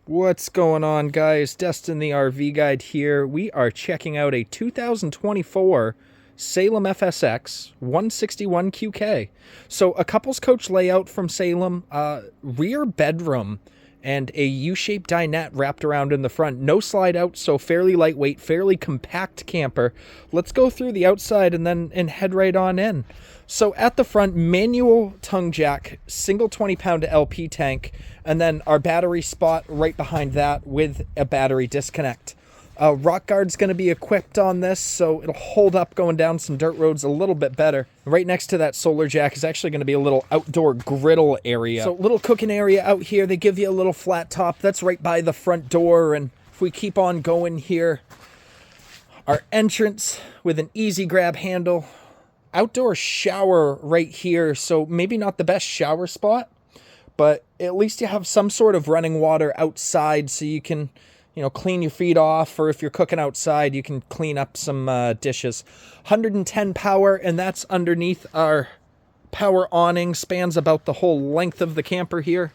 What's going on, guys? Destin the RV Guide here. We are checking out a 2024 Salem FSX 161QK. So a couples coach layout from Salem, rear bedroom, and a U-shaped dinette wrapped around in the front. No slide out, so fairly lightweight, fairly compact camper. Let's go through the outside and head right on in. So at the front, manual tongue jack, single 20-pound LP tank, and then our battery spot right behind that with a battery disconnect. Rock guard's going to be equipped on this, so it'll hold up going down some dirt roads a little bit better. Right next to that solar jack is actually going to be a little outdoor griddle area. So little cooking area out here. They give you a little flat top. That's right by the front door. And if we keep on going here, our entrance with an easy grab handle. Outdoor shower right here. So maybe not the best shower spot, but at least you have some sort of running water outside so you can, clean your feet off, or if you're cooking outside, you can clean up some dishes. 110 power, and that's underneath our power awning. Spans about the whole length of the camper here.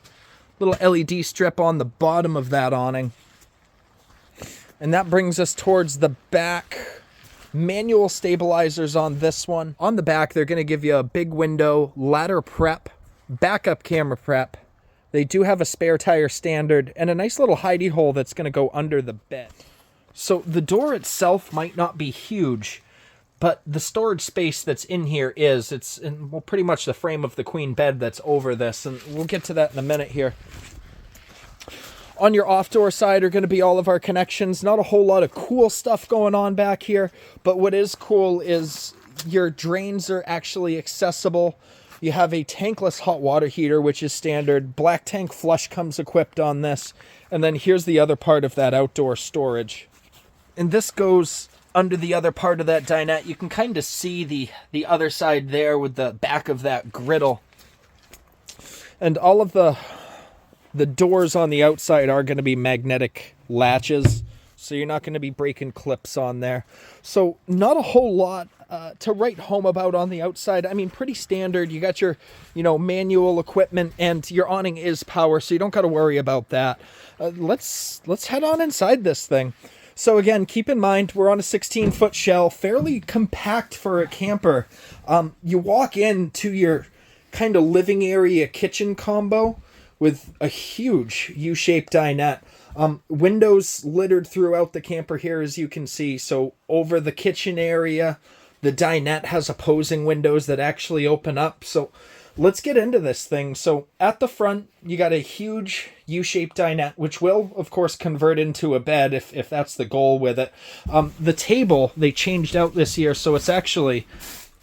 Little LED strip on the bottom of that awning. And that brings us towards the back. Manual stabilizers on this one. On the back, they're going to give you a big window, ladder prep, backup camera prep. They do have a spare tire standard and a nice little hidey hole that's going to go under the bed. So the door itself might not be huge, but the storage space that's in here is. It's in, well, pretty much the frame of the queen bed that's over this, and we'll get to that in a minute here. On your off-door side are going to be all of our connections. Not a whole lot of cool stuff going on back here, but what is cool is your drains are actually accessible. You have a tankless hot water heater, which is standard. Black tank flush comes equipped on this. And then here's the other part of that outdoor storage. And this goes under the other part of that dinette. You can kind of see the other side there with the back of that griddle. And all of the doors on the outside are going to be magnetic latches, so you're not going to be breaking clips on there. So not a whole lot to write home about on the outside. I mean, pretty standard. You got your, manual equipment, and your awning is power, so you don't got to worry about that. Let's head on inside this thing. So again, keep in mind, we're on a 16-foot shell, fairly compact for a camper. You walk into your kind of living area kitchen combo with a huge U-shaped dinette. Windows littered throughout the camper here, as you can see. So over the kitchen area, the dinette has opposing windows that actually open up. So let's get into this thing. So at the front, you got a huge U-shaped dinette, which will, of course, convert into a bed if that's the goal with it. The table, they changed out this year, so it's actually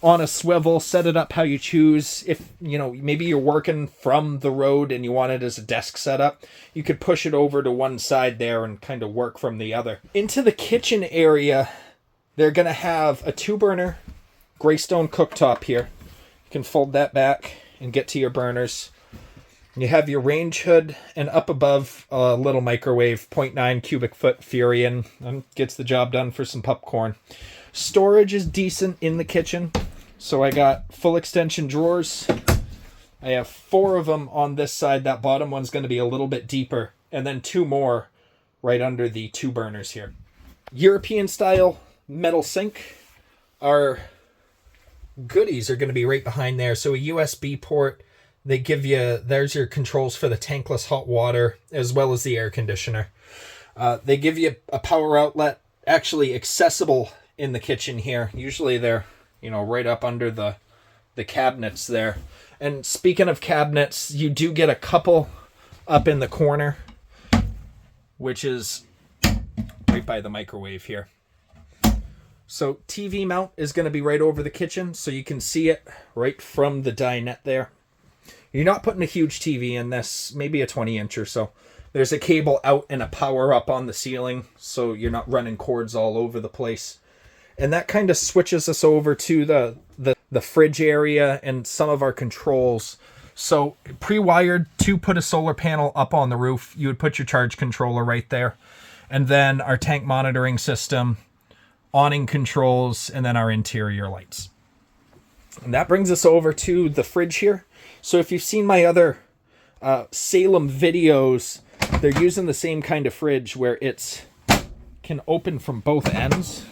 on a swivel. Set it up how you choose. If maybe you're working from the road and you want it as a desk setup, you could push it over to one side there and kind of work from the other. Into the kitchen area, they're going to have a 2-burner Greystone cooktop here. You can fold that back and get to your burners. You have your range hood, and up above a little microwave, 0.9 cubic foot Furion, and gets the job done for some popcorn. Storage is decent in the kitchen. So I got full extension drawers. I have 4 of them on this side. That bottom one's going to be a little bit deeper. And then 2 more right under the 2 burners here. European style metal sink. Our goodies are going to be right behind there. So a USB port. They give you, there's your controls for the tankless hot water as well as the air conditioner. They give you a power outlet, actually accessible in the kitchen here. Usually they're, right up under the cabinets there. And speaking of cabinets, you do get a couple up in the corner, which is right by the microwave here. So TV mount is going to be right over the kitchen, so you can see it right from the dinette there. You're not putting a huge TV in this, maybe a 20-inch or so. There's a cable out and a power up on the ceiling, so you're not running cords all over the place. And that kind of switches us over to the fridge area and some of our controls. So pre-wired to put a solar panel up on the roof, you would put your charge controller right there. And then our tank monitoring system, awning controls, and then our interior lights. And that brings us over to the fridge here. So if you've seen my other Salem videos, they're using the same kind of fridge where it's can open from both ends,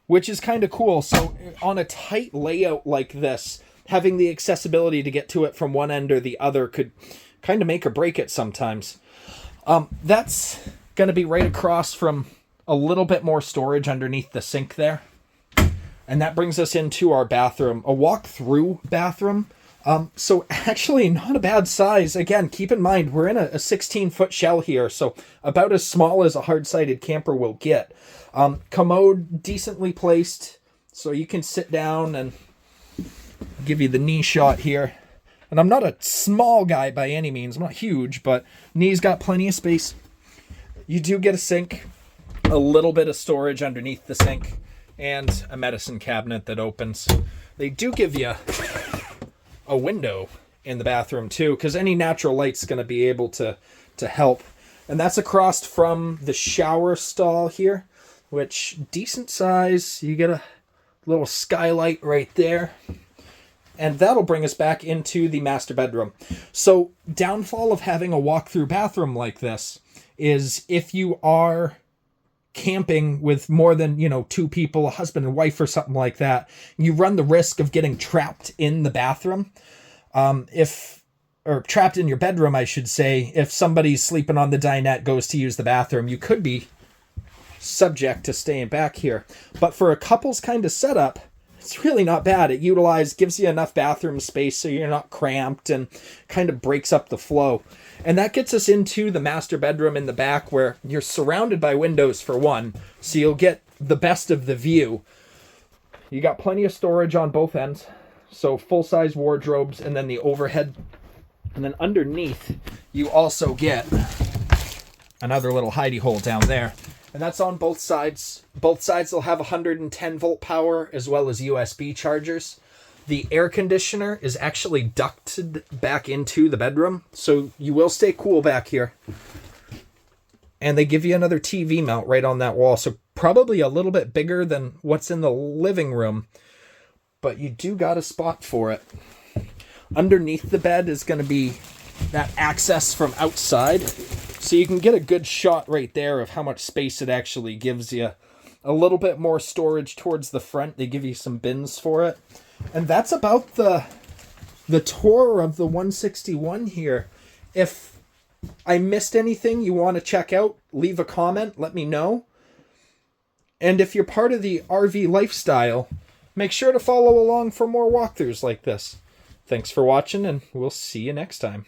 which is kind of cool. So on a tight layout like this, having the accessibility to get to it from one end or the other could kind of make or break it sometimes. That's going to be right across from a little bit more storage underneath the sink there. And that brings us into our bathroom, a walk-through bathroom. So actually not a bad size. Again, keep in mind, we're in a 16-foot shell here, so about as small as a hard-sided camper will get. Commode decently placed, so you can sit down and give you the knee shot here. And I'm not a small guy by any means. I'm not huge, but knee's got plenty of space. You do get a sink, a little bit of storage underneath the sink, and a medicine cabinet that opens. They do give you a window in the bathroom too, because any natural light's going to be able to help. And that's across from the shower stall here, which decent size. You get a little skylight right there. And that'll bring us back into the master bedroom. So downfall of having a walk-through bathroom like this is if you are camping with more than, 2 people, a husband and wife or something like that, you run the risk of getting trapped in the bathroom. Or trapped in your bedroom, I should say. If somebody's sleeping on the dinette, goes to use the bathroom, you could be subject to staying back here. But for a couple's kind of setup, it's really not bad. It gives you enough bathroom space so you're not cramped and kind of breaks up the flow. And that gets us into the master bedroom in the back, where you're surrounded by windows for one, so you'll get the best of the view. You got plenty of storage on both ends, so full-size wardrobes, and then the overhead. And then underneath, you also get another little hidey hole down there. And that's on both sides. Both sides will have 110 volt power as well as USB chargers. The air conditioner is actually ducted back into the bedroom, so you will stay cool back here. And they give you another TV mount right on that wall, so probably a little bit bigger than what's in the living room, but you do got a spot for it. Underneath the bed is going to be that access from outside, so you can get a good shot right there of how much space it actually gives you. A little bit more storage towards the front. They give you some bins for it. And that's about the tour of the 161 here. If I missed anything you want to check out, leave a comment, let me know. And if you're part of the RV lifestyle, make sure to follow along for more walkthroughs like this. Thanks for watching, and we'll see you next time.